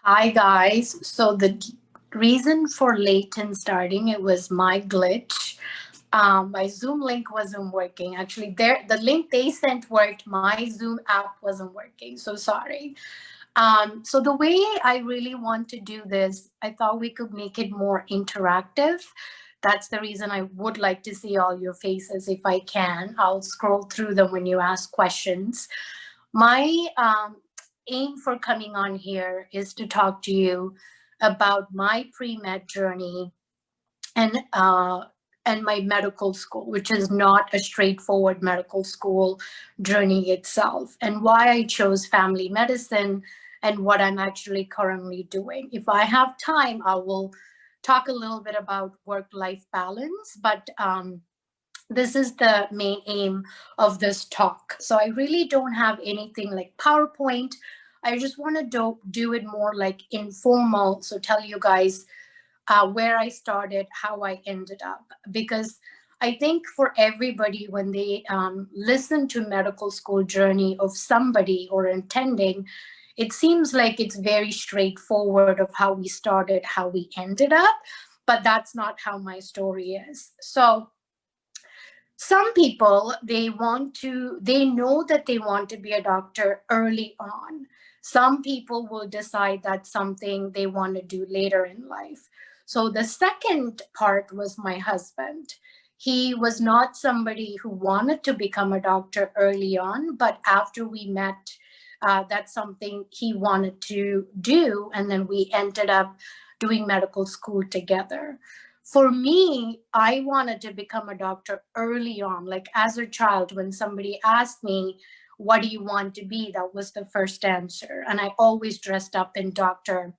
Hi guys. So the reason for late in starting it was my glitch. My Zoom link wasn't working. Actually, the link they sent worked. My Zoom app wasn't working. So sorry. So the way I really want to do this, I thought we could make it more interactive. That's the reason I would like to see all your faces if I can. I'll scroll through them when you ask questions. My aim for coming on here is to talk to you about my pre-med journey and uh, and my medical school, which is not a straightforward medical school journey itself, and why I chose family medicine and what I'm actually currently doing. If I have time, I will talk a little bit about work-life balance, but this is the main aim of this talk. So I really don't have anything like PowerPoint. I just want to do it more like informal. So tell you guys where I started, how I ended up. Because I think for everybody, when they listen to medical school journey of somebody or attending, it seems like it's very straightforward of how we started, how we ended up. But that's not how my story is. So some people, they know that they want to be a doctor early on. Some people will decide that's something they want to do later in life. So the second part was my husband. He was not somebody who wanted to become a doctor early on, but after we met, that's something he wanted to do, and then we ended up doing medical school together. For me, I wanted to become a doctor early on. Like as a child, when somebody asked me, what do you want to be? That was the first answer. And I always dressed up in doctor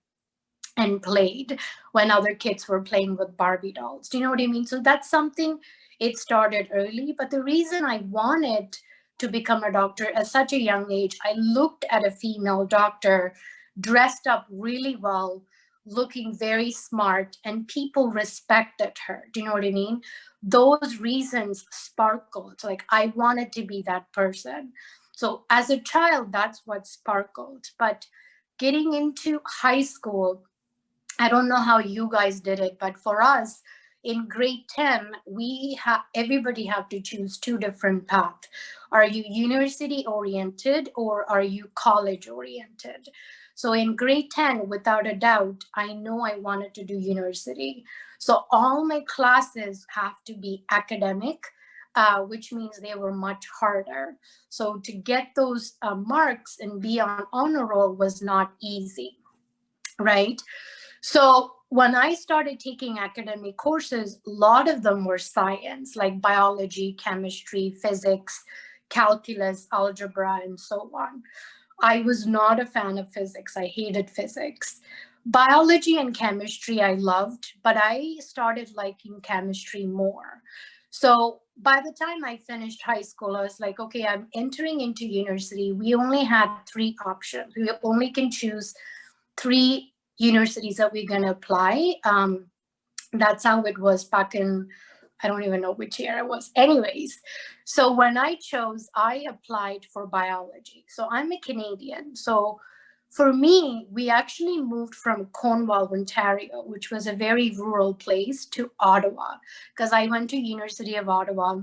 and played when other kids were playing with Barbie dolls. Do you know what I mean? So that's something, it started early. But the reason I wanted to become a doctor at such a young age, I looked at a female doctor dressed up really well, looking very smart, and people respected her. Do you know what I mean? Those reasons sparkled. Like I wanted to be that person. So as a child, that's what sparkled. But getting into high school, I don't know how you guys did it, but for us in grade 10, everybody have to choose two different paths. Are you university oriented or are you college oriented? So in grade 10, without a doubt, I know I wanted to do university. So all my classes have to be academic, which means they were much harder. So to get those marks and be on honor roll was not easy, right? So when I started taking academic courses, a lot of them were science, like biology, chemistry, physics, calculus, algebra, and so on. I was not a fan of physics. I hated physics. Biology and chemistry I loved, but I started liking chemistry more. So by the time I finished high school, I was like, okay, I'm entering into university. We only had three options. We only can choose three universities that we're going to apply. That's how it was back in, I don't even know which year it was. Anyways, so when I chose, I applied for biology. So I'm a Canadian. So for me, we actually moved from Cornwall, Ontario, which was a very rural place, to Ottawa, because I went to University of Ottawa.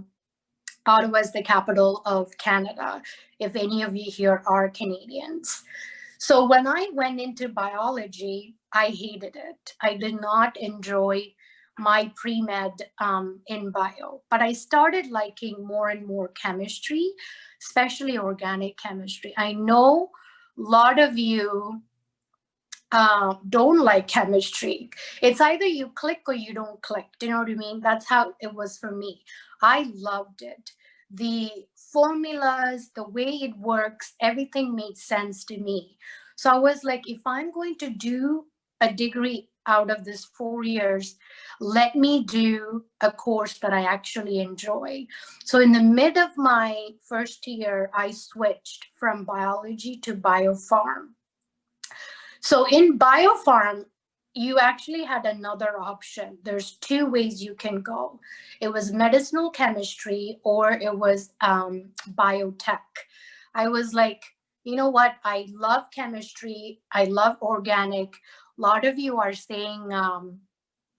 Ottawa is the capital of Canada, if any of you here are Canadians. So when I went into biology, I hated it. I did not enjoy my pre-med in bio, but I started liking more and more chemistry, especially organic chemistry. I know a lot of you don't like chemistry. It's either you click or you don't click. Do you know what I mean? That's how it was for me. I loved it. The formulas, the way it works, everything made sense to me. So I was like, if I'm going to do a degree out of this 4 years, let me do a course that I actually enjoy. So in the mid of my first year, I switched from biology to biopharm. So in biopharm, you actually had another option. There's two ways you can go. It was medicinal chemistry or it was biotech. I was like, you know what? I love chemistry. I love organic. A lot of you are saying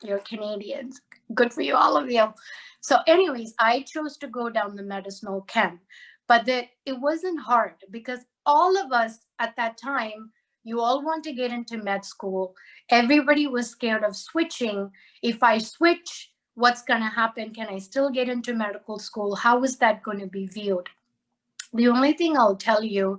you're Canadians. Good for you, all of you. So, anyways, I chose to go down the medicinal chem, but it wasn't hard because all of us at that time, you all want to get into med school. Everybody was scared of switching. If I switch, what's going to happen? Can I still get into medical school? How is that going to be viewed? The only thing I'll tell you,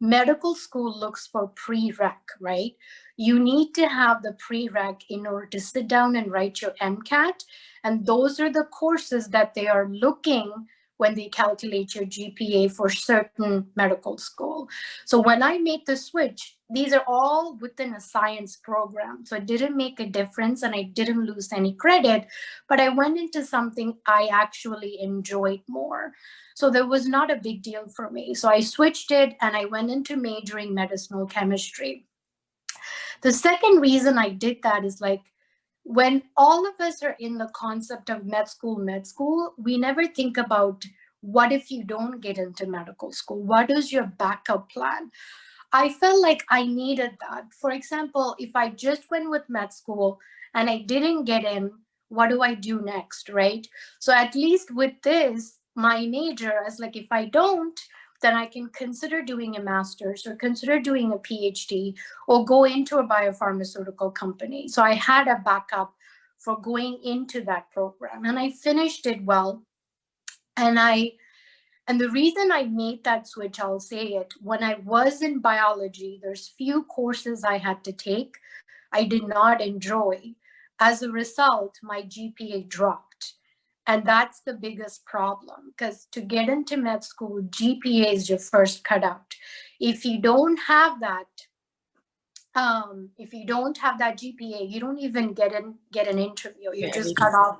medical school looks for prereq, right? You need to have the prereq in order to sit down and write your MCAT. And those are the courses that they are looking when they calculate your GPA for certain medical school. So when I made the switch, these are all within a science program. So it didn't make a difference and I didn't lose any credit, but I went into something I actually enjoyed more. So there was not a big deal for me. So I switched it and I went into majoring medicinal chemistry. The second reason I did that is like, when all of us are in the concept of med school, we never think about what if you don't get into medical school? What is your backup plan? I felt like I needed that. For example, if I just went with med school and I didn't get in, what do I do next, right? So at least with this, my major is like, if I don't, then I can consider doing a master's or consider doing a PhD or go into a biopharmaceutical company. So I had a backup for going into that program and I finished it well. And the reason I made that switch, I'll say it, when I was in biology, there's few courses I had to take I did not enjoy. As a result, my GPA dropped. And that's the biggest problem because to get into med school, GPA is your first cutout. If you don't have that, GPA, you don't even get an interview. You're just cut off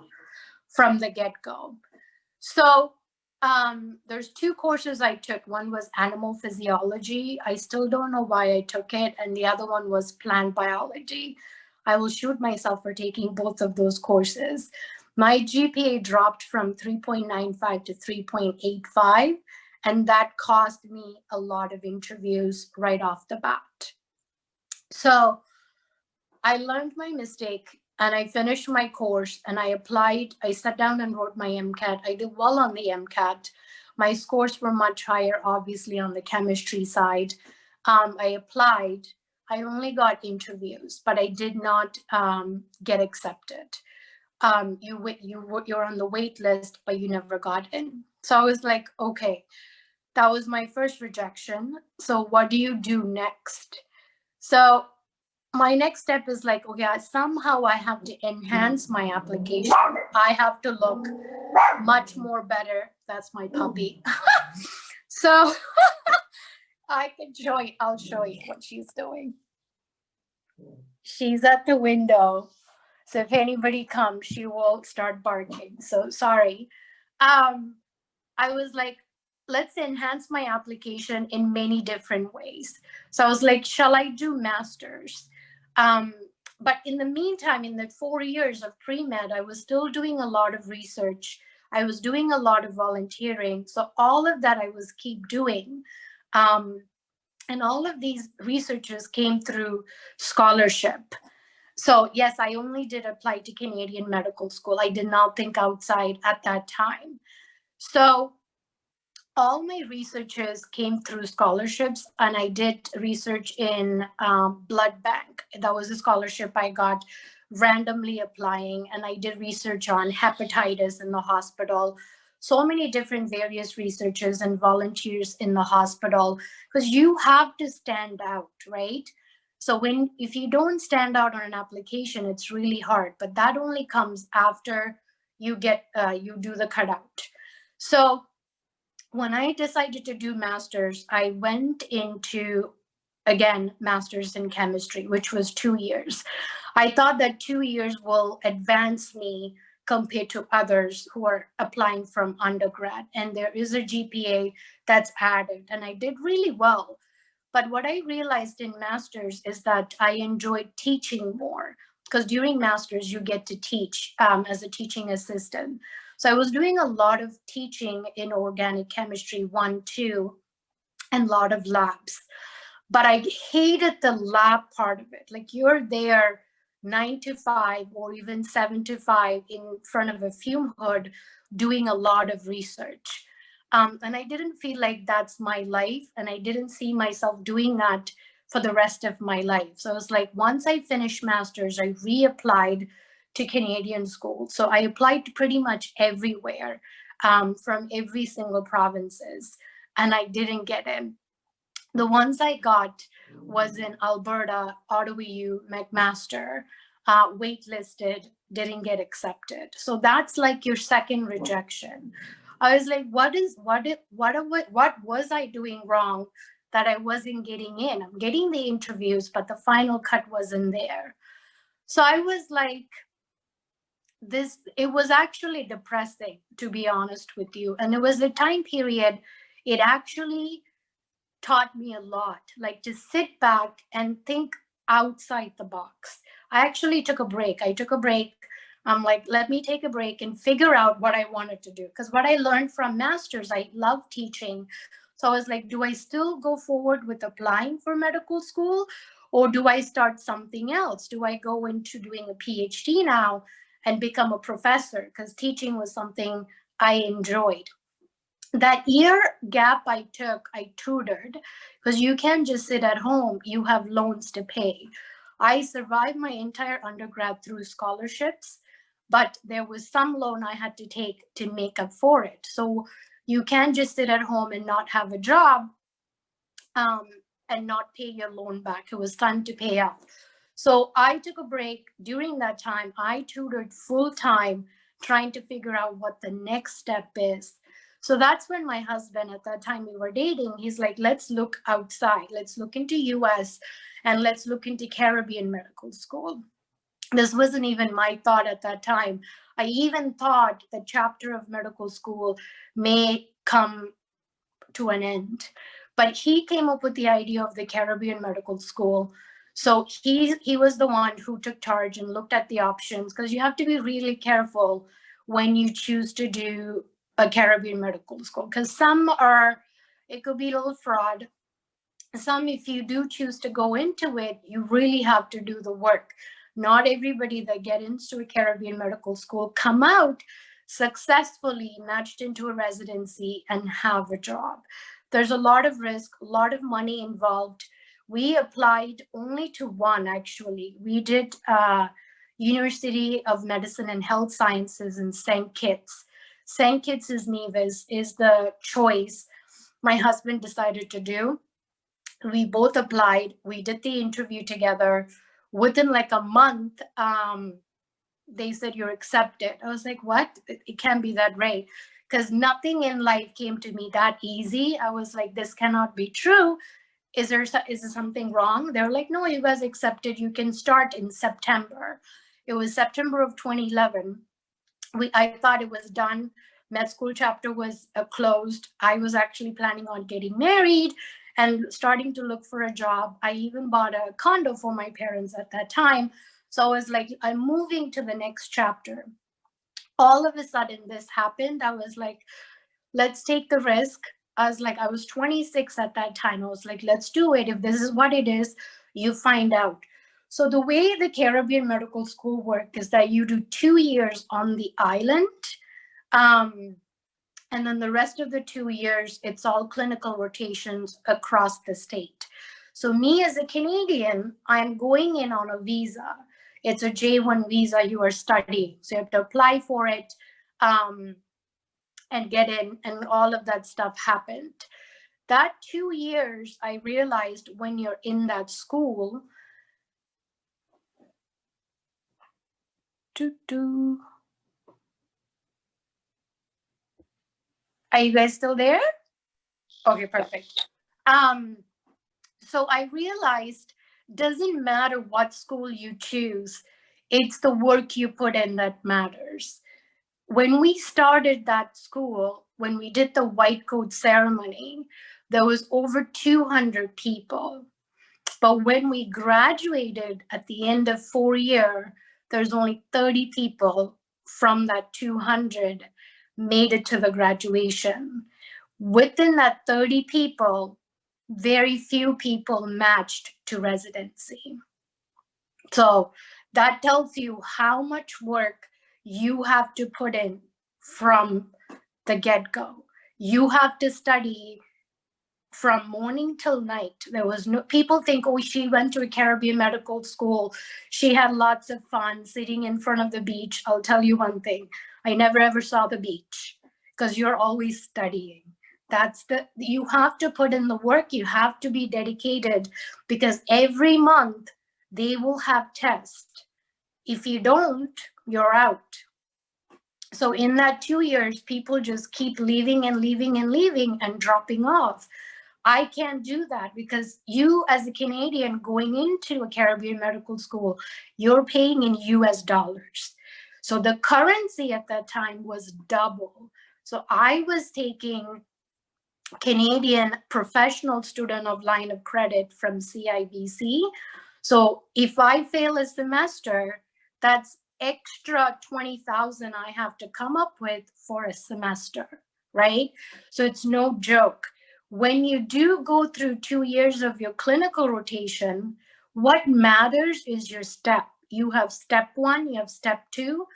from the get-go. So there's two courses I took. One was animal physiology. I still don't know why I took it. And the other one was plant biology. I will shoot myself for taking both of those courses. My GPA dropped from 3.95 to 3.85, and that cost me a lot of interviews right off the bat. So I learned my mistake and I finished my course and I applied. I sat down and wrote my MCAT. I did well on the MCAT. My scores were much higher, obviously, on the chemistry side. I applied. I only got interviews, but I did not get accepted. You're on the wait list, but you never got in. So I was like, okay, that was my first rejection. So what do you do next? So my next step is like, okay, somehow I have to enhance my application. I have to look much more better. That's my puppy. So I'll show you what she's doing. She's at the window. So if anybody comes, she will start barking. So sorry. I was like, let's enhance my application in many different ways. So I was like, shall I do masters? But in the meantime, in the 4 years of pre-med, I was still doing a lot of research. I was doing a lot of volunteering. So all of that I was keep doing. And all of these researchers came through scholarship. So yes, I only did apply to Canadian medical school. I did not think outside at that time. So all my researchers came through scholarships, and I did research in blood bank. That was a scholarship I got randomly applying, and I did research on hepatitis in the hospital. So many different various researchers and volunteers in the hospital, because you have to stand out, right? So if you don't stand out on an application, it's really hard, but that only comes after you do the cutout. So when I decided to do master's, I went into, again, master's in chemistry, which was 2 years. I thought that 2 years will advance me compared to others who are applying from undergrad. And there is a GPA that's added, and I did really well. But what I realized in master's is that I enjoyed teaching more, because during master's, you get to teach as a teaching assistant. So I was doing a lot of teaching in organic chemistry 1, 2, and a lot of labs. But I hated the lab part of it. Like, you're there 9 to 5 or even 7 to 5 in front of a fume hood doing a lot of research. And I didn't feel like that's my life. And I didn't see myself doing that for the rest of my life. So it was like, once I finished master's, I reapplied to Canadian school. So I applied to pretty much everywhere, from every single provinces, and I didn't get in. The ones I got was in Alberta, Ottawa U, McMaster, waitlisted, didn't get accepted. So that's like your second rejection. I was like, what was I doing wrong that I wasn't getting in? I'm getting the interviews, but the final cut wasn't there. So I was like, it was actually depressing, to be honest with you. And it was a time period, it actually taught me a lot, like to sit back and think outside the box. I actually took a break. I'm like, let me take a break and figure out what I wanted to do. Because what I learned from masters, I love teaching. So I was like, do I still go forward with applying for medical school, or do I start something else? Do I go into doing a PhD now and become a professor? Because teaching was something I enjoyed. That year gap I took, I tutored, because you can't just sit at home, you have loans to pay. I survived my entire undergrad through scholarships, but there was some loan I had to take to make up for it. So you can't just sit at home and not have a job, and not pay your loan back. It was time to pay up. So I took a break. During that time, I tutored full time, trying to figure out what the next step is. So that's when my husband, at that time we were dating, he's like, let's look outside. Let's look into US, and let's look into Caribbean medical school. This wasn't even my thought at that time. I even thought the chapter of medical school may come to an end. But he came up with the idea of the Caribbean medical school. So he was the one who took charge and looked at the options, because you have to be really careful when you choose to do a Caribbean medical school, because it could be a little fraud. Some, if you do choose to go into it, you really have to do the work. Not everybody that get into a Caribbean medical school come out successfully matched into a residency and have a job. There's a lot of risk, a lot of money involved. We applied only to one, actually. We did University of Medicine and Health Sciences in St. Kitts. St. Kitts' Nevis is the choice my husband decided to do. We both applied. We did the interview together. Within like a month, they said, you're accepted. I was like, what? It can't be that right. Because nothing in life came to me that easy. I was like, this cannot be true. Is there something wrong? They're like, no, you guys accepted. You can start in September. It was September of 2011. I thought it was done. Med school chapter was closed. I was actually planning on getting married and starting to look for a job. I even bought a condo for my parents at that time. So I was like, I'm moving to the next chapter. All of a sudden this happened. I was like, let's take the risk. I was 26 at that time. I was like, let's do it. If this is what it is, you find out. So the way the Caribbean medical school worked is that you do 2 years on the island. And then the rest of the 2 years, it's all clinical rotations across the state. So me as a Canadian, I'm going in on a visa. It's a J1 visa you are studying. So you have to apply for it and get in, and all of that stuff happened. That 2 years, I realized when you're in that school, Are you guys still there? Okay, perfect. So I realized, doesn't matter what school you choose, it's the work you put in that matters. When we started that school, when we did the white coat ceremony, there was over 200 people. But when we graduated at the end of 4 years, there's only 30 people from that 200 made it to the graduation. Within that 30 people, very few people matched to residency. So that tells you how much work you have to put in from the get-go. You have to study from morning till night. There was no, people think, oh, she went to a Caribbean medical school. She had lots of fun sitting in front of the beach. I'll tell you one thing. I never ever saw the beach because you're always studying. You have to put in the work. You have to be dedicated because every month they will have tests. If you don't, you're out. So in that 2 years, people just keep leaving and leaving and leaving and dropping off. I can't do that because you, as a Canadian going into a Caribbean medical school, you're paying in US dollars. So the currency at that time was double. So I was taking Canadian professional student of line of credit from CIBC. So if I fail a semester, that's extra 20,000 I have to come up with for a semester, right? So it's no joke. When you do go through 2 years of your clinical rotation, what matters is your step. You have step 1, you have step 2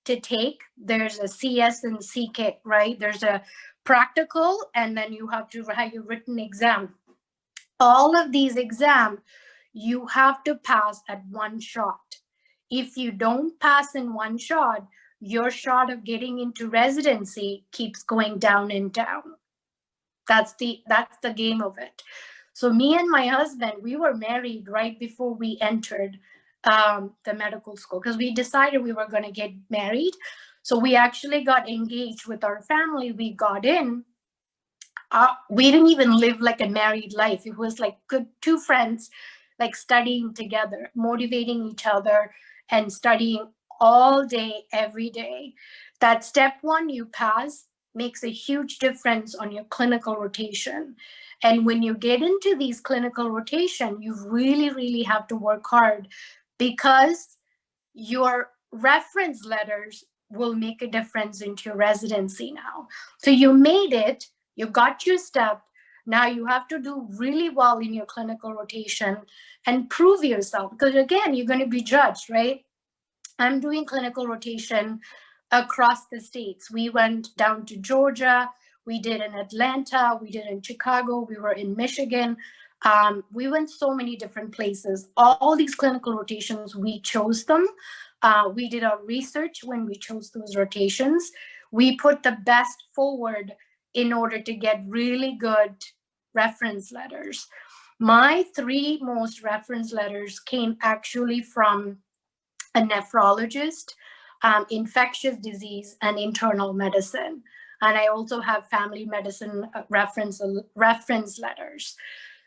to take. There's a CS and CK, right? There's a practical, and then you have to write your written exam. All of these exams, you have to pass at one shot. If you don't pass in one shot, your shot of getting into residency keeps going down and down. That's the game of it. So me and my husband, we were married right before we entered the medical school because we decided we were going to get married. So we actually got engaged with our family. We got in. We didn't even live like a married life. It was like good two friends, like studying together, motivating each other and studying all day, every day. That step 1 you pass makes a huge difference on your clinical rotation. And when you get into these clinical rotation, you really, really have to work hard because your reference letters will make a difference into your residency now. So you made it, you got your step. Now you have to do really well in your clinical rotation and prove yourself because again, you're going to be judged, right? I'm doing clinical rotation across the states. We went down to Georgia, we did in Atlanta, we did in Chicago, we were in Michigan. We went so many different places. All these clinical rotations, we chose them. We did our research when we chose those rotations. We put the best forward in order to get really good reference letters. My 3 most reference letters came actually from a nephrologist, infectious disease, and internal medicine. And I also have family medicine reference letters.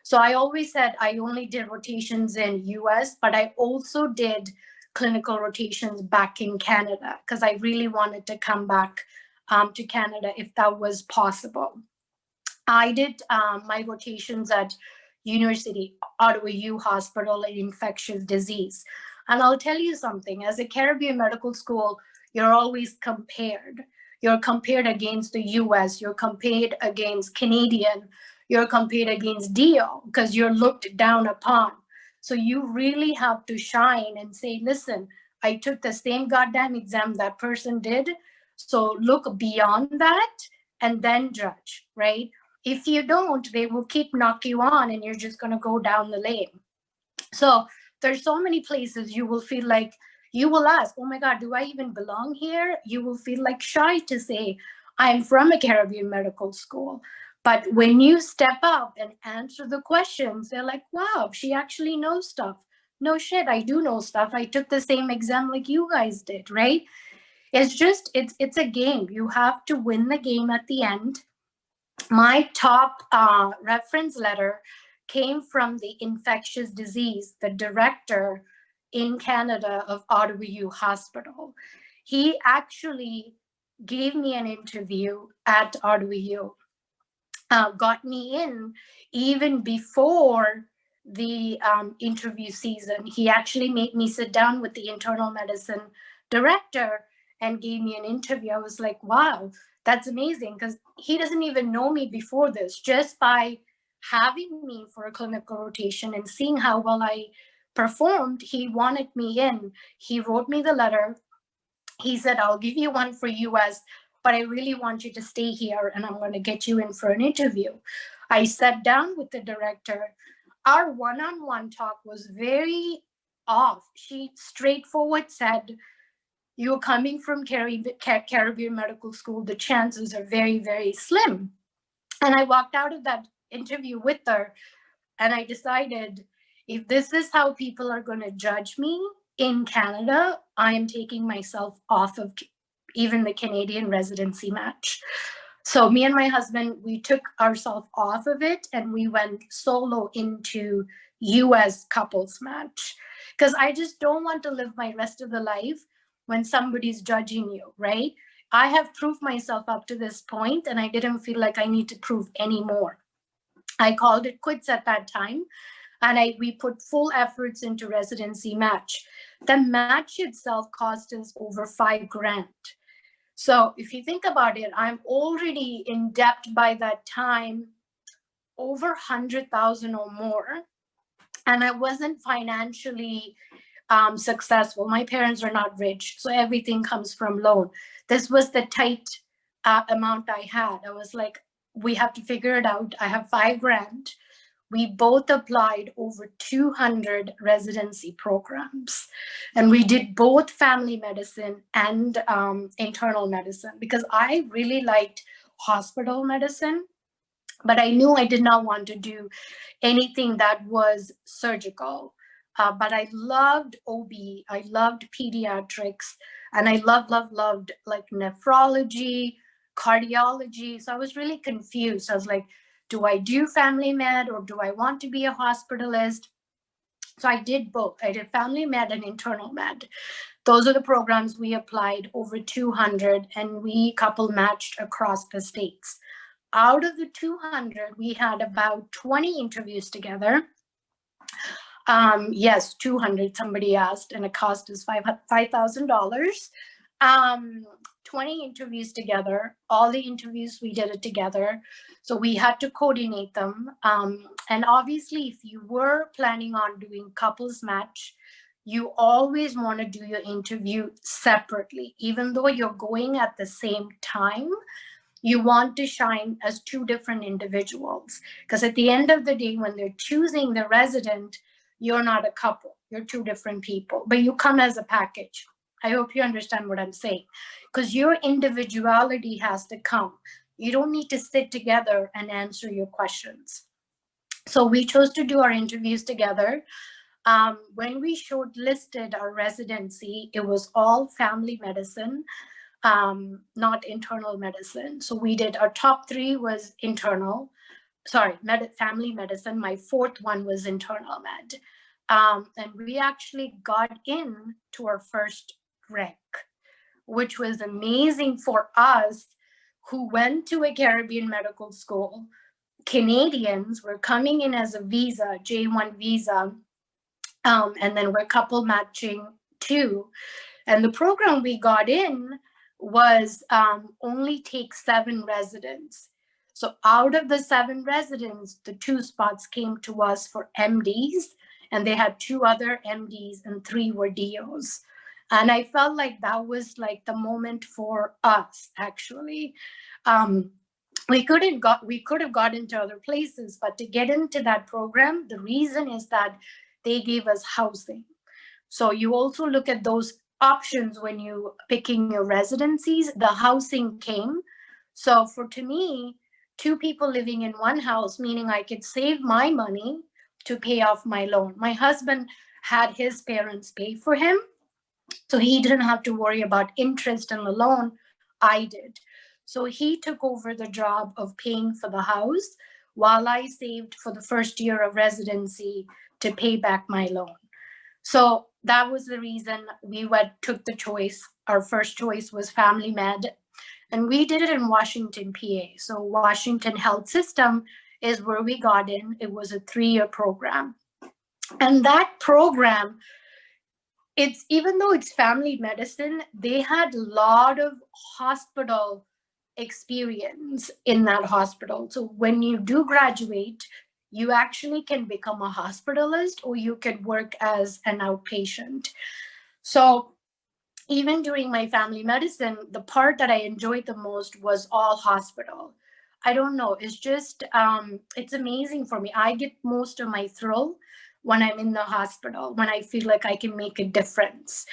So I always said I only did rotations in US, but I also did clinical rotations back in Canada because I really wanted to come back to Canada if that was possible. I did my rotations at University Ottawa U Hospital in infectious disease. And I'll tell you something, as a Caribbean medical school, you're always compared. You're compared against the US, you're compared against Canadian, you're compared against DO because you're looked down upon. So you really have to shine and say, listen, I took the same goddamn exam that person did. So look beyond that and then judge, right? If you don't, they will keep knocking you on and you're just going to go down the lane. So there's so many places you will feel like, you will ask, oh my God, do I even belong here? You will feel like shy to say, I'm from a Caribbean medical school. But when you step up and answer the questions, they're like, wow, she actually knows stuff. No shit, I do know stuff. I took the same exam like you guys did, right? It's just, it's a game. You have to win the game at the end. My top reference letter came from the infectious disease, the director in Canada of Ottawa U Hospital. He actually gave me an interview at Ottawa U, got me in even before the interview season. He actually made me sit down with the internal medicine director and gave me an interview. I was like, wow, that's amazing, because he doesn't even know me before this. Just by having me for a clinical rotation and seeing how well I performed, he wanted me in. He wrote me the letter. He said, I'll give you one for US, but I really want you to stay here and I'm going to get you in for an interview. I sat down with the director. Our one-on-one talk was very off. She straightforward said, you're coming from Caribbean Medical School. The chances are very, very slim. And I walked out of that interview with her and I decided, if this is how people are going to judge me in Canada, I am taking myself off of even the Canadian residency match. So me and my husband, we took ourselves off of it and we went solo into US couples match, because I just don't want to live my rest of the life when somebody's judging you, right? I have proved myself up to this point and I didn't feel like I need to prove any more. I called it quits at that time and we put full efforts into residency match. The match itself cost us over $5,000. So if you think about it, I'm already in debt by that time, over 100,000 or more. And I wasn't financially successful. My parents are not rich, so everything comes from loan. This was the tight amount I had. I was like, we have to figure it out. I have $5,000. We both applied over 200 residency programs. And we did both family medicine and internal medicine, because I really liked hospital medicine, but I knew I did not want to do anything that was surgical. But I loved OB, I loved pediatrics, and I loved like nephrology, cardiology. So I was really confused. I was like, do I do family med or do I want to be a hospitalist? So I did both. I did family med and internal med. Those are the programs we applied, over 200, and we couple matched across the states. Out of the 200, we had about 20 interviews together. Yes, 200, somebody asked, and it cost us $5,000. 20 interviews together. All the interviews, we did it together. So we had to coordinate them. And obviously, if you were planning on doing couples match, you always want to do your interview separately. Even though you're going at the same time, you want to shine as two different individuals. Because at the end of the day, when they're choosing the resident, you're not a couple, you're two different people, but you come as a package. I hope you understand what I'm saying, because your individuality has to come. You don't need to sit together and answer your questions. So we chose to do our interviews together. When we shortlisted our residency, it was all family medicine, not internal medicine. So we did, our top 3 was family medicine. My 4th one was internal med. And we actually got in to our first rank, which was amazing for us who went to a Caribbean medical school. Canadians were coming in as a visa, J1 visa, and then we're couple matching too. And the program we got in was only take 7 residents. So out of the 7 residents, the 2 spots came to us for MDs, and they had 2 other MDs and 3 were DOs. And I felt like that was like the moment for us, actually. We could have got into other places, but to get into that program, the reason is that they gave us housing. So you also look at those options when you picking your residencies. The housing came. So to me, 2 people living in one house, meaning I could save my money to pay off my loan. My husband had his parents pay for him, so he didn't have to worry about interest on the loan. I did. So he took over the job of paying for the house while I saved for the first year of residency to pay back my loan. So that was the reason we took the choice. Our first choice was family med, and we did it in Washington, PA. So Washington Health System is where we got in. It was a 3-year program. And that program, even though it's family medicine, they had a lot of hospital experience in that hospital. So when you do graduate, you actually can become a hospitalist or you could work as an outpatient. So even during my family medicine, the part that I enjoyed the most was all hospital. I don't know. It's just, it's amazing for me. I get most of my thrill when I'm in the hospital, when I feel like I can make a difference.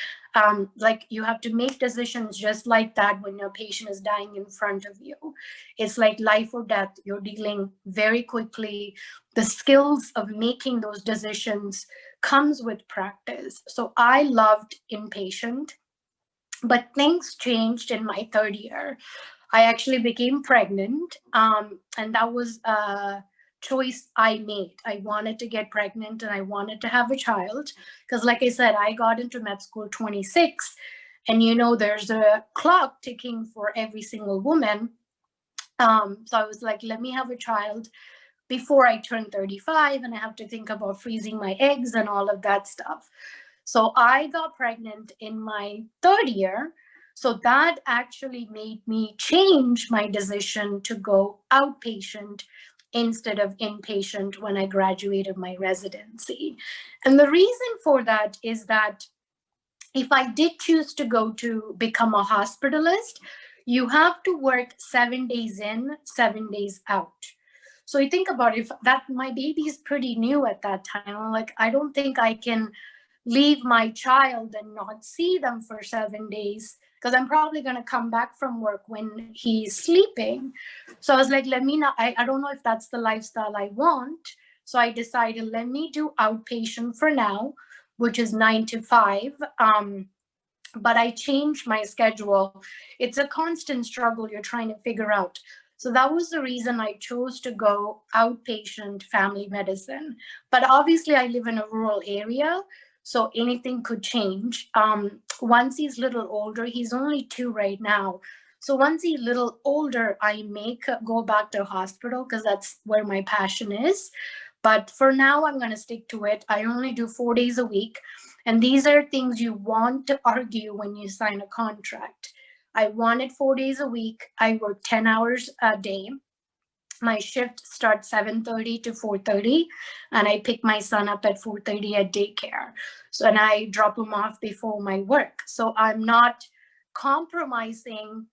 Like you have to make decisions just like that when your patient is dying in front of you. It's like life or death. You're dealing very quickly. The skills of making those decisions comes with practice. So I loved inpatient, but things changed in my third year. I actually became pregnant, and that was a choice I made. I wanted to get pregnant and I wanted to have a child because, like I said, I got into med school 26, and there's a clock ticking for every single woman. So I was like, let me have a child before I turn 35, and I have to think about freezing my eggs and all of that stuff. So I got pregnant in my third year. So that actually made me change my decision to go outpatient instead of inpatient when I graduated my residency. And the reason for that is that if I did choose to go to become a hospitalist, you have to work 7 days in, 7 days out. So you think about it, if that my baby is pretty new at that time, I'm like, I don't think I can leave my child and not see them for 7 days because I'm probably going to come back from work when he's sleeping. So I was like, let me not, I don't know if that's the lifestyle I want. So I decided, let me do outpatient for now, which is 9 to 5. But I changed my schedule. It's a constant struggle you're trying to figure out. So that was the reason I chose to go outpatient family medicine. But obviously, I live in a rural area, so anything could change. Once he's a little older, he's only 2 right now. So once he's a little older, I may go back to hospital because that's where my passion is. But for now, I'm going to stick to it. I only do 4 days a week. And these are things you want to argue when you sign a contract. I wanted 4 days a week. I work 10 hours a day. My shift starts 7:30 to 4:30, and I pick my son up at 4:30 at daycare. So, and I drop him off before my work. So I'm not compromising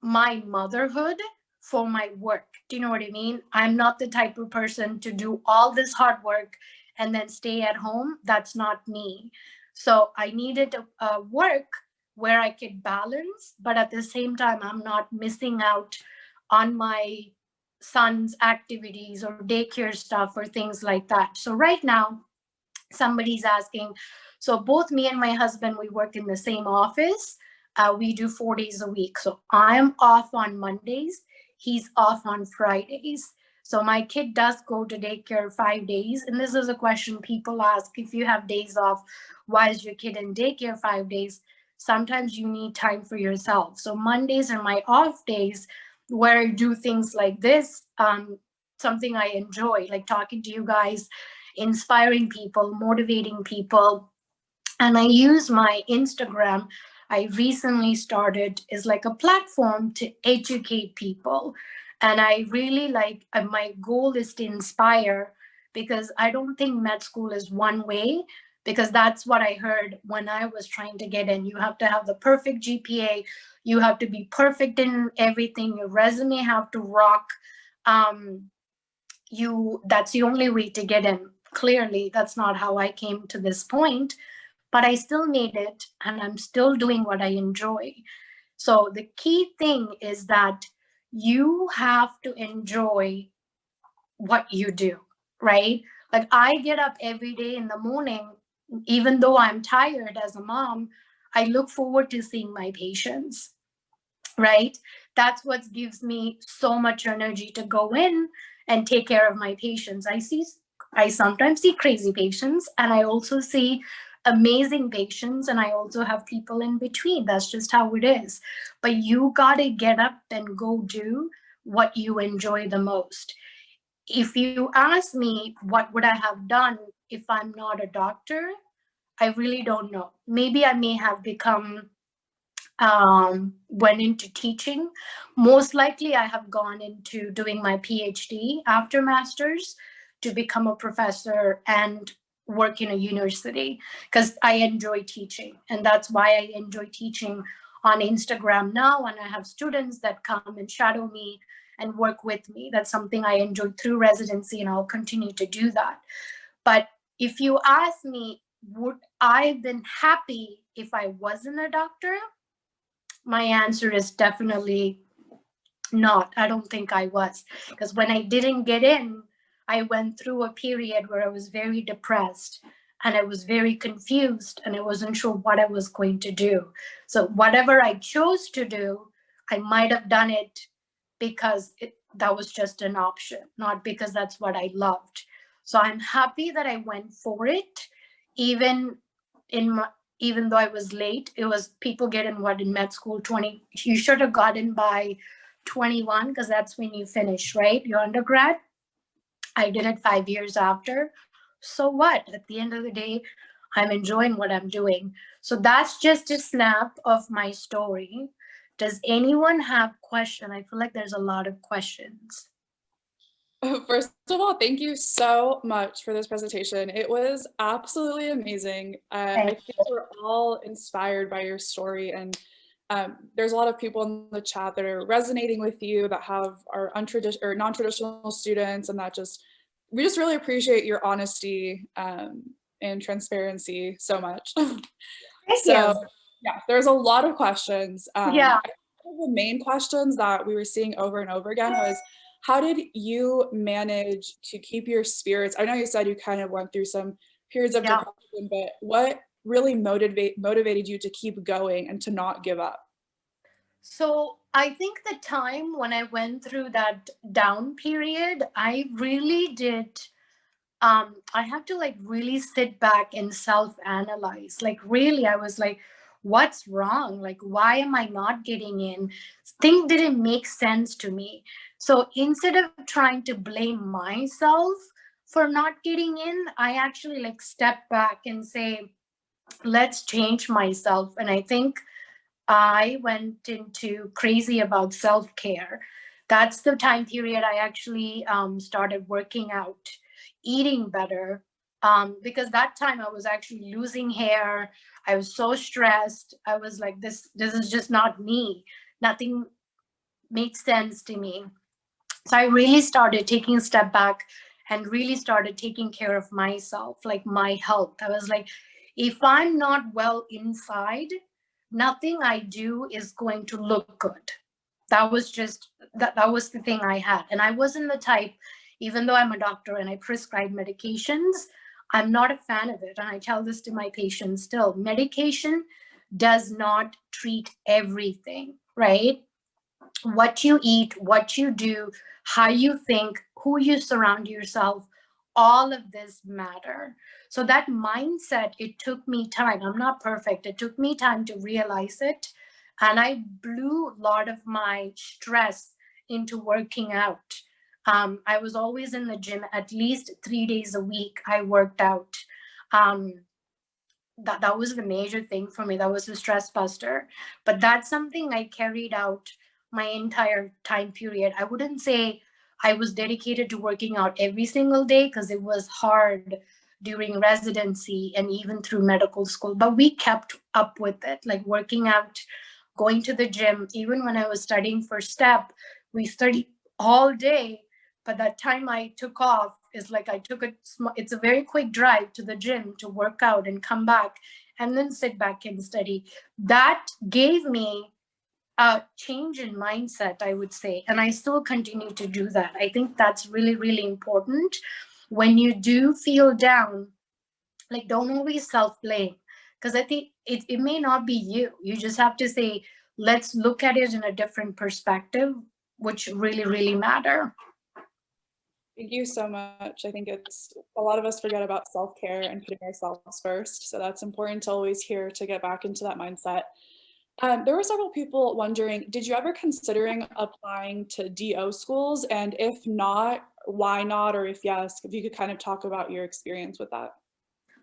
my motherhood for my work. Do you know what I mean? I'm not the type of person to do all this hard work and then stay at home. That's not me. So I needed a work where I could balance, but at the same time, I'm not missing out on my son's activities or daycare stuff or things like that. So right now, somebody's asking, so both me and my husband, we work in the same office. We do 4 days a week. So I'm off on Mondays. He's off on Fridays. So my kid does go to daycare 5 days. And this is a question people ask, if you have days off, why is your kid in daycare 5 days? Sometimes you need time for yourself. So Mondays are my off days where I do things like this, something I enjoy, like talking to you guys, inspiring people, motivating people. And I use my Instagram, I recently started, is like a platform to educate people. And I really like, my goal is to inspire, because I don't think med school is one way, because that's what I heard when I was trying to get in. You have to have the perfect GPA, you have to be perfect in everything, your resume have to rock. That's the only way to get in. Clearly, that's not how I came to this point, but I still made it and I'm still doing what I enjoy. So the key thing is that you have to enjoy what you do, right? Like I get up every day in the morning, even though I'm tired as a mom, I look forward to seeing my patients, right? That's what gives me so much energy to go in and take care of my patients. I sometimes see crazy patients, and I also see amazing patients, and I also have people in between. That's just how it is. But you got to get up and go do what you enjoy the most. If you ask me what would I have done if I'm not a doctor, I really don't know. Maybe I may have become went into teaching. Most likely I have gone into doing my PhD after master's. to become a professor and work in a university, because I enjoy teaching. And that's why I enjoy teaching on Instagram now. And I have students that come and shadow me and work with me. That's something I enjoyed through residency, and I'll continue to do that. But if you ask me, would I have been happy if I wasn't a doctor? My answer is definitely not. I don't think I was. Because when I didn't get in, I went through a period where I was very depressed and I was very confused and I wasn't sure what I was going to do. So whatever I chose to do, I might have done it because that was just an option, not because that's what I loved. So I'm happy that I went for it, even even though I was late. It was, people get in what in med school 20. You should have gotten by 21 because that's when you finish, right? Your undergrad. I did it 5 years after. So what? At the end of the day, I'm enjoying what I'm doing. So that's just a snap of my story. Does anyone have question? I feel like there's a lot of questions. First of all, thank you so much for this presentation. It was absolutely amazing. I think we're all inspired by your story, and there's a lot of people in the chat that are resonating with you, that are non-traditional students, and we just really appreciate your honesty and transparency so much. Thank you. Yeah, there's a lot of questions. Yeah. I think the main questions that we were seeing over and over again was, how did you manage to keep your spirits? I know you said you kind of went through some periods of depression, but what really motivated you to keep going and to not give up? So I think the time when I went through that down period, I really did, I had to like really sit back and self-analyze. Like really, I was like, what's wrong? Like, why am I not getting in? Things didn't make sense to me. So instead of trying to blame myself for not getting in, I actually like step back and say, let's change myself. And I think I went into crazy about self-care. That's the time period I actually started working out, eating better, because that time I was actually losing hair. I was so stressed. I was like, this is just not me. Nothing makes sense to me. So I really started taking a step back and really started taking care of myself, like my health. I was like, if I'm not well inside, nothing I do is going to look good. That was just that was the thing I had. And I wasn't the type, even though I'm a doctor and I prescribe medications, I'm not a fan of it. And I tell this to my patients still. Medication does not treat everything, right? What you eat, what you do, how you think, who you surround yourself, all of this matter. So that mindset, it took me time. I'm not perfect. It took me time to realize it. And I blew a lot of my stress into working out. I was always in the gym at least 3 days a week. I worked out. That was the major thing for me. That was the stress buster. But that's something I carried out my entire time period. I wouldn't say I was dedicated to working out every single day because it was hard during residency and even through medical school. But we kept up with it, like working out, going to the gym. Even when I was studying for STEP, we studied all day. But that time I took off is like it's a very quick drive to the gym to work out and come back and then sit back and study. That gave me a change in mindset, I would say. And I still continue to do that. I think that's really, really important. When you do feel down, like don't always self-blame, because I think it may not be you. You just have to say, let's look at it in a different perspective, which really, really matter. Thank you so much. I think it's a lot of us forget about self-care and putting ourselves first. So that's important to always hear, to get back into that mindset. There were several people wondering, did you ever considering applying to DO schools? And if not, why not? Or if yes, if you could kind of talk about your experience with that.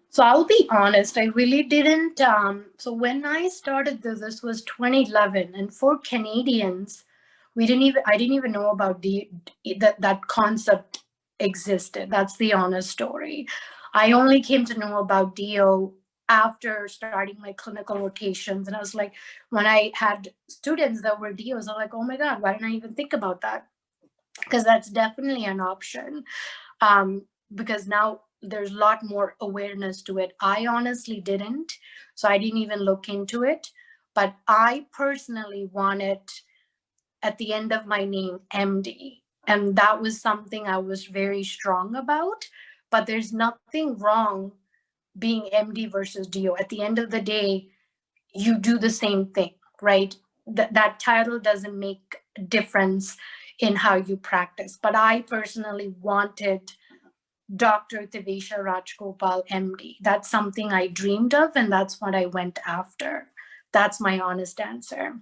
So I'll be honest, I really didn't. So when I started this was 2011. And for Canadians, I didn't even know about that concept existed. That's the honest story. I only came to know about DO after starting my clinical rotations. And I was like, when I had students that were DOs, I'm like, oh my God, why didn't I even think about that? Because that's definitely an option. Because now there's a lot more awareness to it. I honestly didn't, so I didn't even look into it. But I personally wanted at the end of my name, MD. And that was something I was very strong about. But there's nothing wrong being MD versus DO. At the end of the day, you do the same thing, right? That title doesn't make a difference in how you practice. But I personally wanted Dr. Thivisha Rajagopal, MD. That's something I dreamed of, and that's what I went after. That's my honest answer.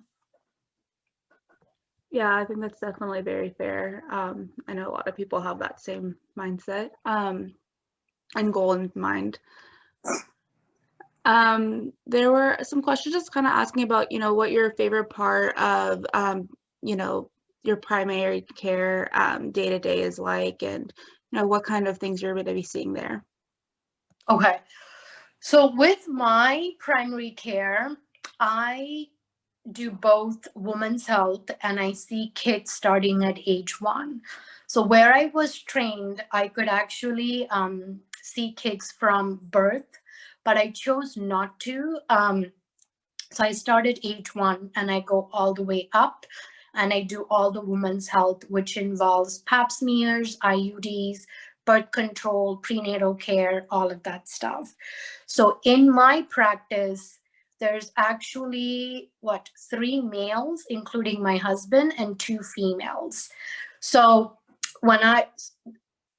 Yeah, I think that's definitely very fair. I know a lot of people have that same mindset and goal in mind. There were some questions just kind of asking about, what your favorite part of, your primary care day to day is like, and, what kind of things you're going to be seeing there. Okay. So with my primary care, I do both women's health and I see kids starting at age 1. So where I was trained, I could actually see kids from birth, but I chose not to. So I started age 1 and I go all the way up and I do all the women's health, which involves pap smears, IUDs, birth control, prenatal care, all of that stuff. So in my practice, there's actually 3 males, including my husband, and 2 females. So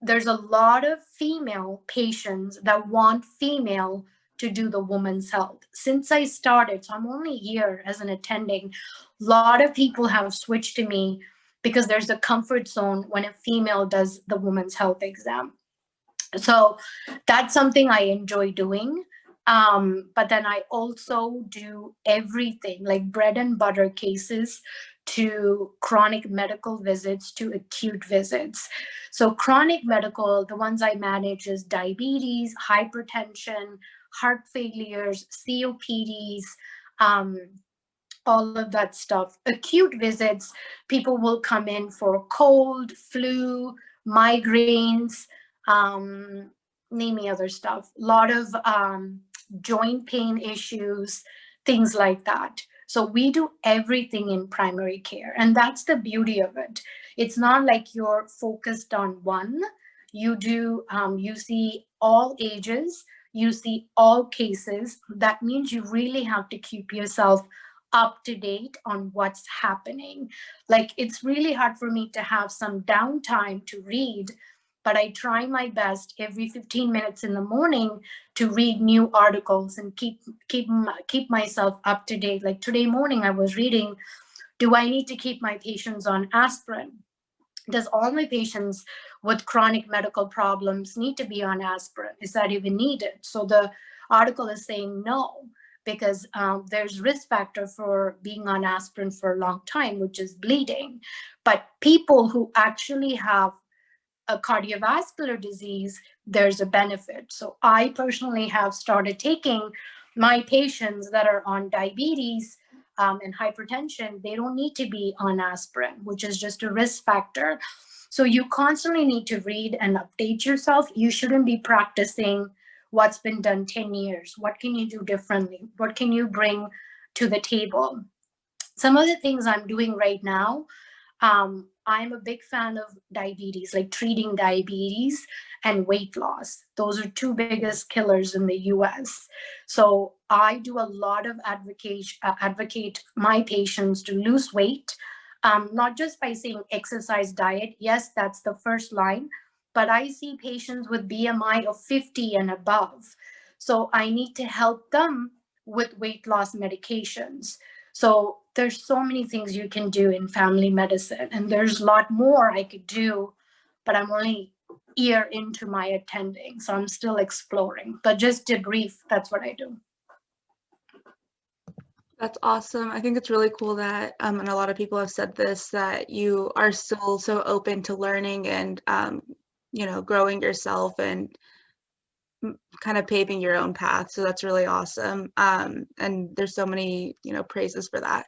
there's a lot of female patients that want female to do the women's health. Since I started, so I'm only here as an attending, a lot of people have switched to me because there's a comfort zone when a female does the women's health exam. So that's something I enjoy doing. But then I also do everything like bread and butter cases to chronic medical visits to acute visits. So chronic medical, the ones I manage is diabetes, hypertension, heart failures, COPDs, all of that stuff. Acute visits, people will come in for cold, flu, migraines, name me other stuff. A lot of joint pain issues, things like that. So we do everything in primary care, and that's the beauty of it. It's not like you're focused on one. You do, you see all ages, you see all cases. That means you really have to keep yourself up to date on what's happening. Like, it's really hard for me to have some downtime to read, but I try my best every 15 minutes in the morning to read new articles and keep myself up to date. Like today morning, I was reading, do I need to keep my patients on aspirin? Does all my patients with chronic medical problems need to be on aspirin? Is that even needed? So the article is saying no, because there's risk factor for being on aspirin for a long time, which is bleeding. But people who actually have a cardiovascular disease, there's a benefit. So I personally have started taking my patients that are on diabetes and hypertension. They don't need to be on aspirin, which is just a risk factor. So you constantly need to read and update yourself. You shouldn't be practicing what's been done 10 years. What can you do differently? What can you bring to the table? Some of the things I'm doing right now, I'm a big fan of diabetes, like treating diabetes and weight loss. Those are 2 biggest killers in the US. So I do a lot of advocate my patients to lose weight, not just by saying exercise, diet. Yes, that's the first line, but I see patients with BMI of 50 and above. So I need to help them with weight loss medications. So there's so many things you can do in family medicine, and there's a lot more I could do, but I'm only a year into my attending, so I'm still exploring. But just to brief, that's what I do. That's awesome. I think it's really cool that, and a lot of people have said this, that you are still so open to learning and growing yourself and kind of paving your own path. So that's really awesome. And there's so many, praises for that.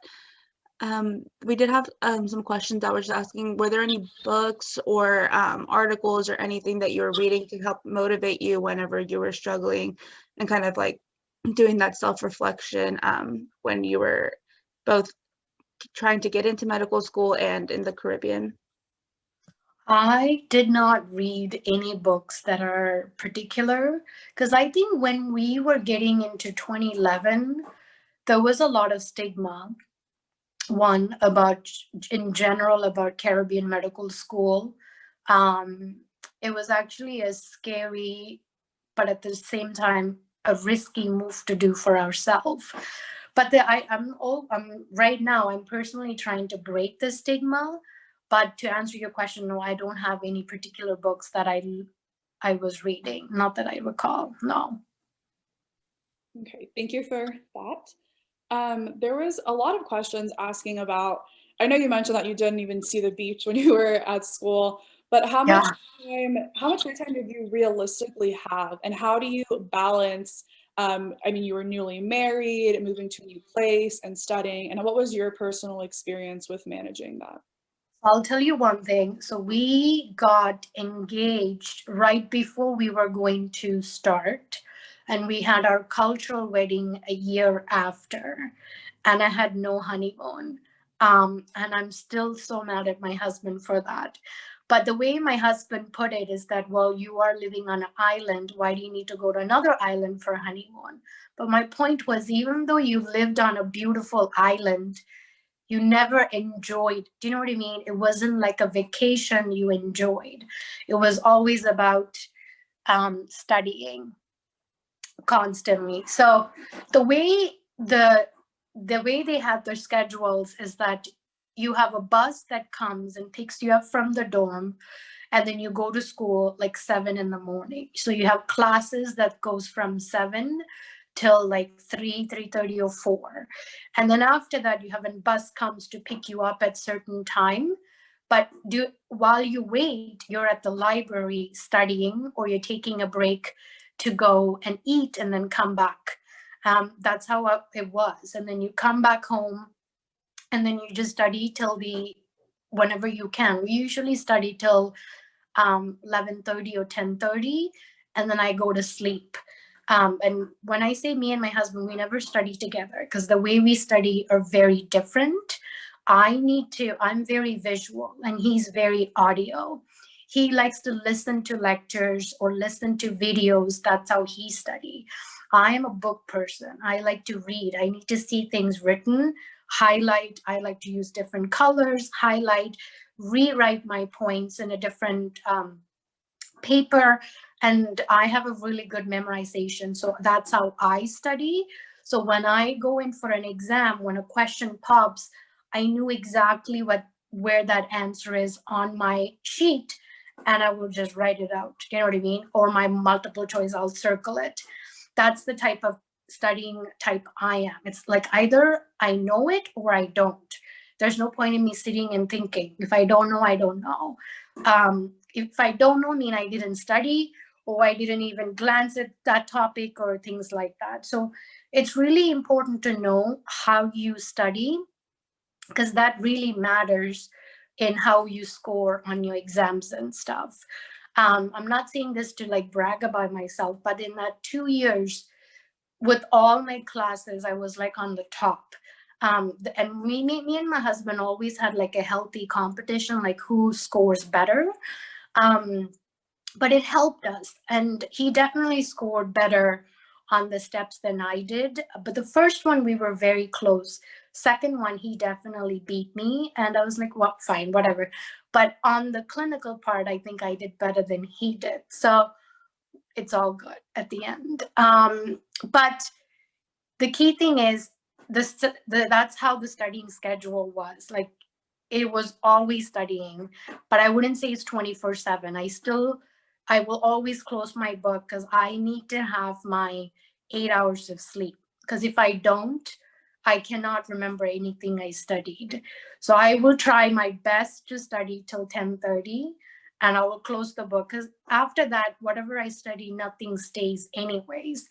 We did have some questions that was asking, were there any books or articles or anything that you were reading to help motivate you whenever you were struggling and kind of like doing that self-reflection when you were both trying to get into medical school and in the Caribbean? I did not read any books that are particular because I think when we were getting into 2011, there was a lot of stigma. One, about in general about Caribbean medical school. It was actually a scary, but at the same time, a risky move to do for ourselves. But I'm right now, I'm personally trying to break the stigma. But to answer your question, no, I don't have any particular books that I was reading. Not that I recall, no. Okay, thank you for that. There was a lot of questions asking about, I know you mentioned that you didn't even see the beach when you were at school, but how much free time did you realistically have? And how do you balance, you were newly married, moving to a new place and studying, and what was your personal experience with managing that? I'll tell you one thing. So we got engaged right before we were going to start, and we had our cultural wedding a year after, and I had no honeymoon. And I'm still so mad at my husband for that. But the way my husband put it is that, well, you are living on an island. Why do you need to go to another island for a honeymoon? But my point was, even though you lived on a beautiful island, you never enjoyed, do you know what I mean? It wasn't like a vacation you enjoyed. It was always about studying constantly. So the way they have their schedules is that you have a bus that comes and picks you up from the dorm, and then you go to school like 7 in the morning. So you have classes that goes from 7 till like 3:30 or 4. And then after that, you have a bus comes to pick you up at certain time. But while you wait, you're at the library studying, or you're taking a break to go and eat and then come back. That's how it was. And then you come back home, and then you just study till whenever you can. We usually study till 11:30 or 10:30, and then I go to sleep. And when I say me and my husband, we never study together because the way we study are very different. I'm very visual and he's very audio. He likes to listen to lectures or listen to videos. That's how he study. I am a book person. I like to read. I need to see things written, highlight. I like to use different colors, highlight, rewrite my points in a different paper. And I have a really good memorization. So that's how I study. So when I go in for an exam, when a question pops, I knew exactly where that answer is on my sheet, and I will just write it out. You know what I mean? Or my multiple choice, I'll circle it. That's the type of studying type I am. It's like either I know it or I don't. There's no point in me sitting and thinking. If I don't know, I don't know. If I don't know, mean I didn't study, or I didn't even glance at that topic or things like that. So it's really important to know how you study, because that really matters in how you score on your exams and stuff. I'm not saying this to like brag about myself, but in that 2 years, with all my classes, I was like on the top. And me and my husband always had like a healthy competition, like who scores better. But it helped us, and he definitely scored better on the steps than I did. But the first one, we were very close. Second one, he definitely beat me, and I was like, well, fine, whatever. But on the clinical part, I think I did better than he did. So it's all good at the end. But the key thing is that's how the studying schedule was. Like, it was always studying, but I wouldn't say it's 24/7. I will always close my book because I need to have my 8 hours of sleep. Because if I don't, I cannot remember anything I studied. So I will try my best to study till 10:30, and I will close the book, because after that, whatever I study, nothing stays anyways.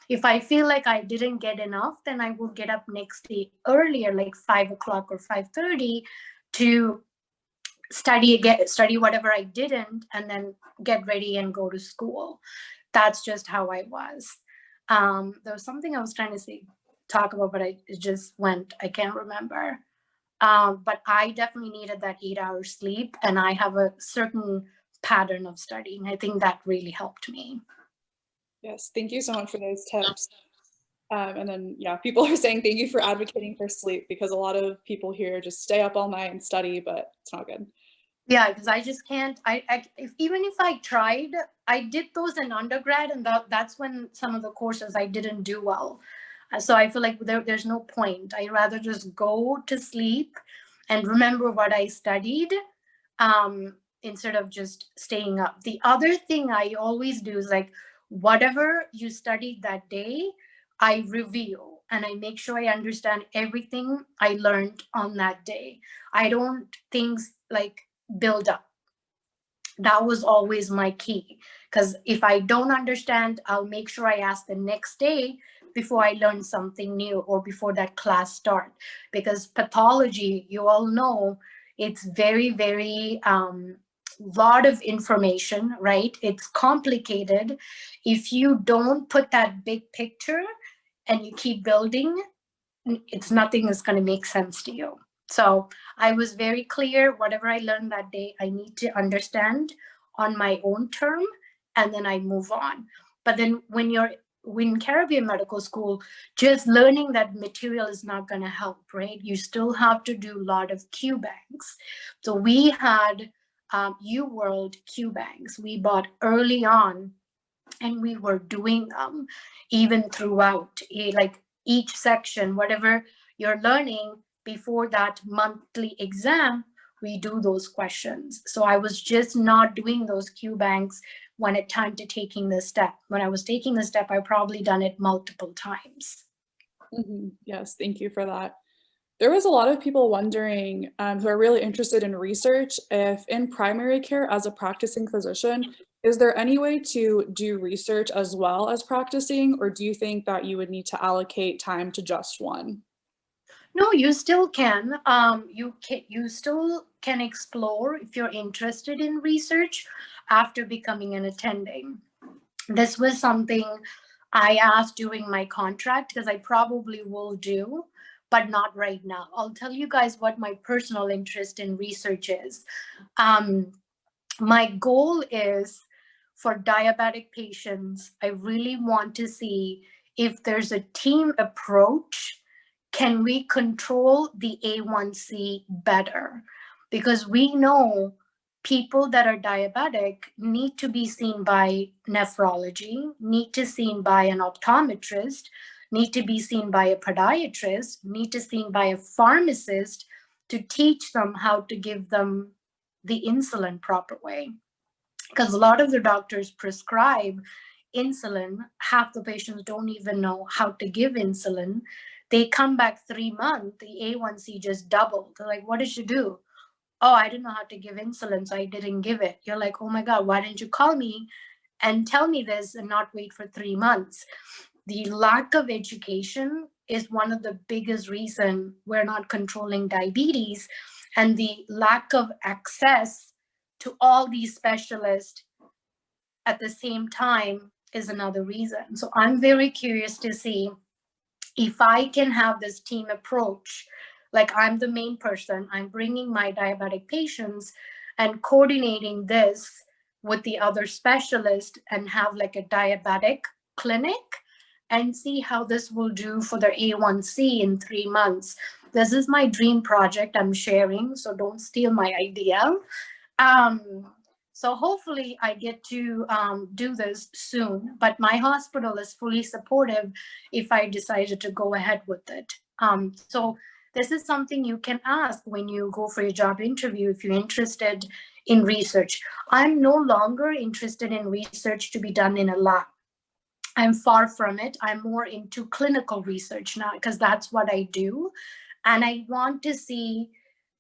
If I feel like I didn't get enough, then I will get up next day earlier, like 5 o'clock or 5:30, to study whatever I didn't, and then get ready and go to school. That's just how I was. There was something I was trying to talk about, but it just went. I can't remember. But I definitely needed that 8 hours sleep, and I have a certain pattern of studying. I think that really helped me. Yes, thank you so much for those tips. And then, yeah, people are saying thank you for advocating for sleep, because a lot of people here just stay up all night and study, but it's not good. Yeah, because I just can't. Even if I tried, I did those in undergrad, and that's when some of the courses I didn't do well. So I feel like there's no point. I'd rather just go to sleep and remember what I studied, instead of just staying up. The other thing I always do is, like, whatever you studied that day, I review and I make sure I understand everything I learned on that day. I don't things like build up. That was always my key, because if I don't understand, I'll make sure I ask the next day before I learn something new, or before that class start. Because pathology, you all know, it's very, very lot of information, right? It's complicated. If you don't put that big picture and you keep building, nothing is going to make sense to you. So I was very clear, whatever I learned that day, I need to understand on my own term, and then I move on. But then when you're in Caribbean Medical School, just learning that material is not going to help, right? You still have to do a lot of Q banks. So we had UWorld Q banks. We bought early on, and we were doing them even throughout, like each section, whatever you're learning before that monthly exam, we do those questions. So I was just not doing those Q banks when it time to taking the step. When I was taking the step, I probably done it multiple times. Yes, thank you for that. There was a lot of people wondering, who are really interested in research, if in primary care as a practicing physician, is there any way to do research as well as practicing, or do you think that you would need to allocate time to just one? No, you still can. You still can explore if you're interested in research after becoming an attending. This was something I asked during my contract, because I probably will do, but not right now. I'll tell you guys what my personal interest in research is. My goal is, for diabetic patients, I really want to see if there's a team approach. Can we control the A1C better? Because we know people that are diabetic need to be seen by nephrology, need to be seen by an optometrist, need to be seen by a podiatrist, need to be seen by a pharmacist, to teach them how to give them the insulin proper way. Because a lot of the doctors prescribe insulin, half the patients don't even know how to give insulin. They come back 3 months, the A1C just doubled. They're like, what did you do? Oh, I didn't know how to give insulin, so I didn't give it. You're like, oh my God, why didn't you call me and tell me this and not wait for 3 months? The lack of education is one of the biggest reasons we're not controlling diabetes, and the lack of access to all these specialists at the same time is another reason. So I'm very curious to see if I can have this team approach, like I'm the main person, I'm bringing my diabetic patients and coordinating this with the other specialist, and have like a diabetic clinic, and see how this will do for their A1C in 3 months. This is my dream project I'm sharing, so don't steal my idea. So hopefully I get to do this soon, but my hospital is fully supportive if I decided to go ahead with it. So this is something you can ask when you go for your job interview if you're interested in research. I'm no longer interested in research to be done in a lab. I'm far from it. I'm more into clinical research now, because that's what I do. And I want to see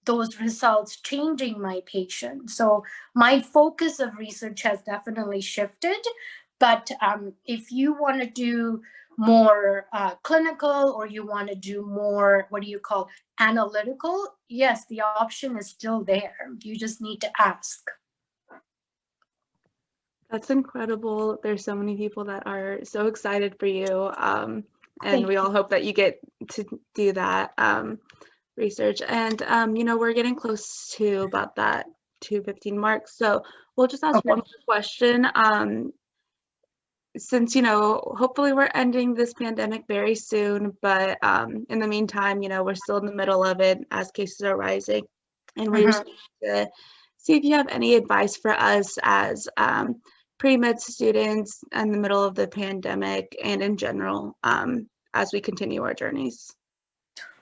those results changing my patient. So my focus of research has definitely shifted. But if you want to do more clinical, or you want to do more, what do you call, analytical, yes, the option is still there. You just need to ask. That's incredible. There's so many people that are so excited for you. And we all hope that you get to do that research. And, we're getting close to about that 2:15 mark. So we'll just ask one more question. Since, hopefully we're ending this pandemic very soon, but in the meantime, we're still in the middle of it as cases are rising. And we just need to see if you have any advice for us as pre-med students in the middle of the pandemic and in general as we continue our journeys.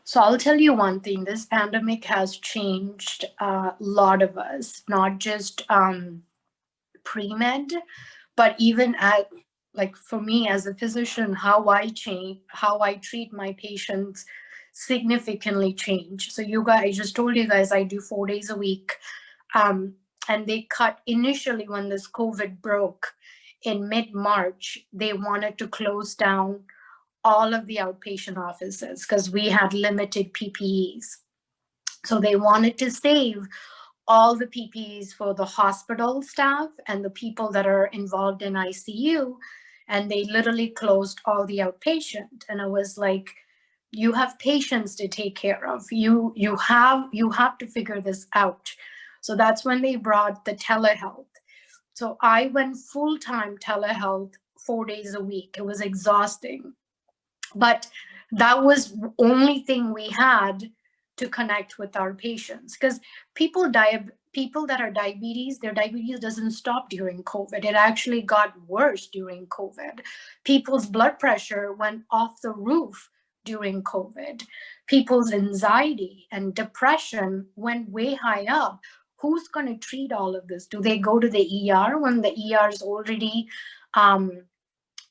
So I'll tell you one thing, this pandemic has changed a lot of us, not just pre-med, but even at, like, for me as a physician, how I treat my patients significantly changed. So I just told you guys, I do 4 days a week. And they cut initially when this COVID broke in mid-March, they wanted to close down all of the outpatient offices because we had limited PPEs. So they wanted to save all the PPEs for the hospital staff and the people that are involved in ICU. And they literally closed all the outpatient. And I was like, you have patients to take care of. You have to figure this out. So that's when they brought the telehealth. So I went full-time telehealth 4 days a week. It was exhausting. But that was the only thing we had to connect with our patients, because people that are diabetes, their diabetes doesn't stop during COVID. It actually got worse during COVID. People's blood pressure went off the roof during COVID. People's anxiety and depression went way high up. Who's going to treat all of this? Do they go to the ER when the ER is already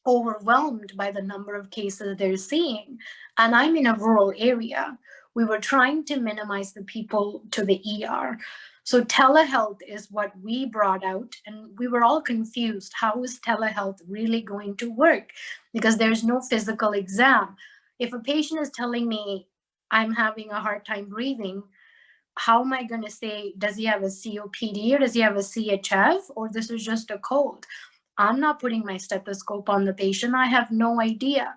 overwhelmed by the number of cases they're seeing? And I'm in a rural area. We were trying to minimize the people to the ER. So telehealth is what we brought out, and we were all confused. How is telehealth really going to work? Because there's no physical exam. If a patient is telling me I'm having a hard time breathing, how am I going to say, does he have a COPD or does he have a CHF, or this is just a cold? I'm not putting my stethoscope on the patient. I have no idea.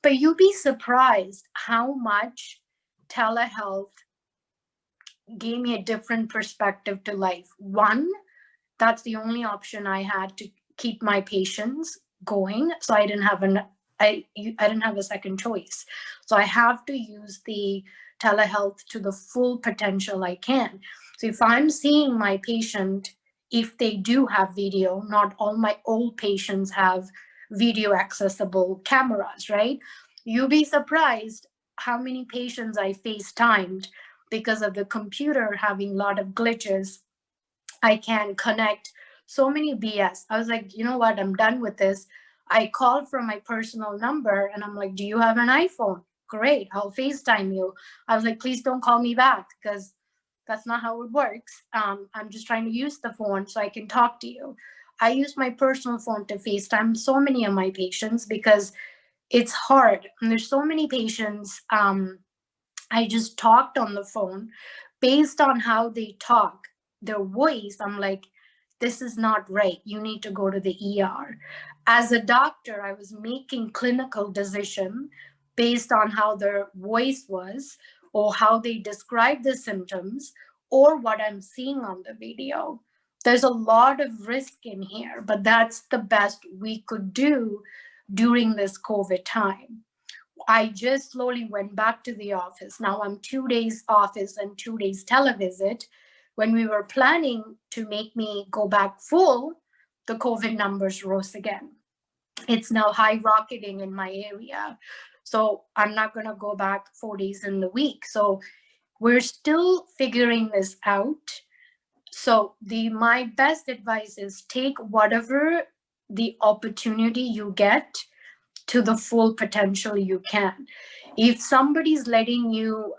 But you'd be surprised how much telehealth gave me a different perspective to life. One, that's the only option I had to keep my patients going. So I didn't have I didn't have a second choice. So I have to use the telehealth to the full potential I can. So if I'm seeing my patient, if they do have video, not all my old patients have video accessible cameras, right? You'll be surprised how many patients I FaceTimed because of the computer having a lot of glitches. I can connect so many BS. I was like, you know what? I'm done with this. I called from my personal number and I'm like, do you have an iPhone? Great, I'll FaceTime you. I was like, please don't call me back because that's not how it works. I'm just trying to use the phone so I can talk to you. I use my personal phone to FaceTime so many of my patients because it's hard. And there's so many patients I just talked on the phone. Based on how they talk, their voice, I'm like, this is not right. You need to go to the ER. As a doctor, I was making clinical decision based on how their voice was or how they describe the symptoms or what I'm seeing on the video. There's a lot of risk in here, but that's the best we could do during this COVID time. I just slowly went back to the office. Now I'm 2 days office and 2 days televisit. When we were planning to make me go back full, the COVID numbers rose again. It's now high rocketing in my area. So I'm not going to go back 4 days in the week. So we're still figuring this out. So my best advice is take whatever the opportunity you get to the full potential you can. If somebody's letting you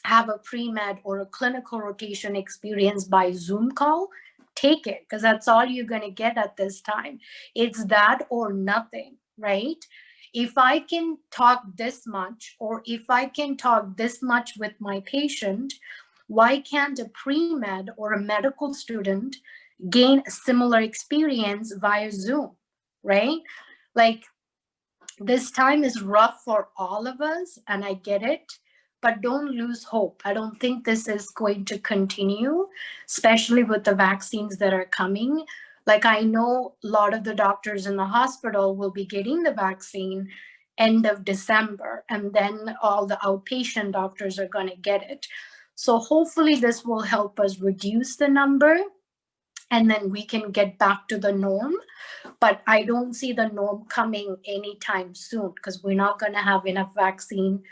have a pre-med or a clinical rotation experience by Zoom call, take it, because that's all you're going to get at this time. It's that or nothing, right? If I can talk this much, or if I can talk this much with my patient, why can't a pre-med or a medical student gain a similar experience via Zoom, right? Like, this time is rough for all of us, and I get it, but don't lose hope. I don't think this is going to continue, especially with the vaccines that are coming. Like, I know a lot of the doctors in the hospital will be getting the vaccine end of December, and then all the outpatient doctors are going to get it. So hopefully this will help us reduce the number, and then we can get back to the norm. But I don't see the norm coming anytime soon, because we're not going to have enough vaccine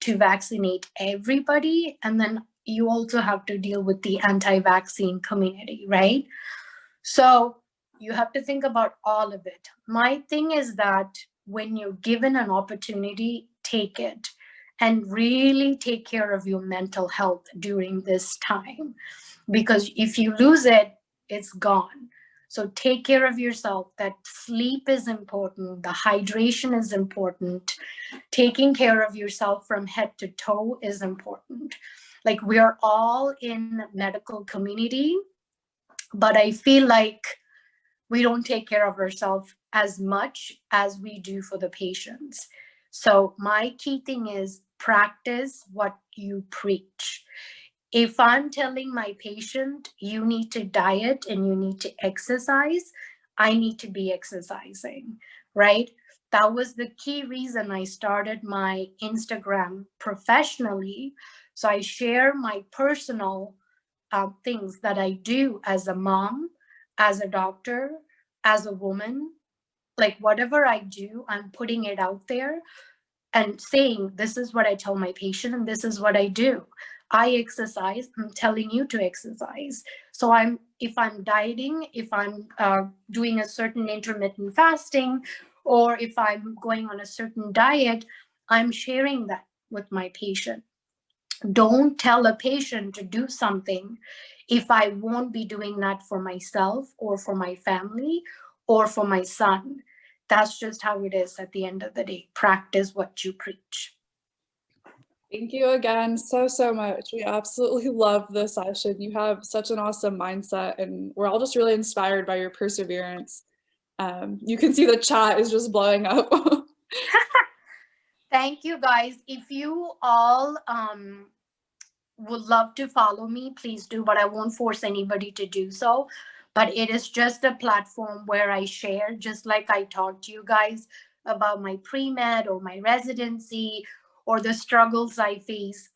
to vaccinate everybody. And then you also have to deal with the anti-vaccine community, right? So you have to think about all of it. My thing is that when you're given an opportunity, take it, and really take care of your mental health during this time. Because if you lose it, it's gone. So take care of yourself. That sleep is important. The hydration is important. Taking care of yourself from head to toe is important. Like, we're all in medical community, but I feel like we don't take care of ourselves as much as we do for the patients. So my key thing is practice what you preach. If I'm telling my patient, you need to diet and you need to exercise, I need to be exercising, right? That was the key reason I started my Instagram professionally. So I share my personal things that I do as a mom, as a doctor, as a woman. Like, whatever I do, I'm putting it out there and saying, this is what I tell my patient and this is what I do. I exercise, I'm telling you to exercise. So if I'm dieting, if I'm doing a certain intermittent fasting, or if I'm going on a certain diet, I'm sharing that with my patient. Don't tell a patient to do something if I won't be doing that for myself or for my family or for my son. That's just how it is at the end of the day. Practice what you preach. Thank you again so much. We absolutely love this session. You have such an awesome mindset, and we're all just really inspired by your perseverance. You can see the chat is just blowing up. Thank you, guys. If you all would love to follow me, please do, but I won't force anybody to do so. But it is just a platform where I share, just like I talked to you guys about my pre-med or my residency or the struggles I face.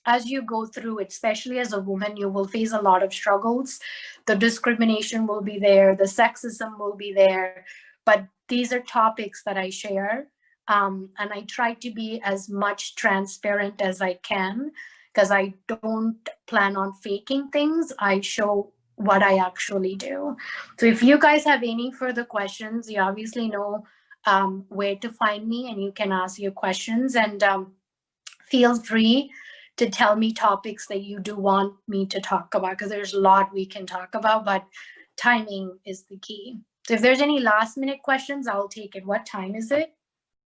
As you go through it, especially as a woman, you will face a lot of struggles. The discrimination will be there, the sexism will be there, but these are topics that I share. And I try to be as much transparent as I can, because I don't plan on faking things. I show what I actually do. So if you guys have any further questions, you obviously know where to find me, and you can ask your questions, and feel free to tell me topics that you do want me to talk about, because there's a lot we can talk about, but timing is the key. So if there's any last minute questions, I'll take it. What time is it?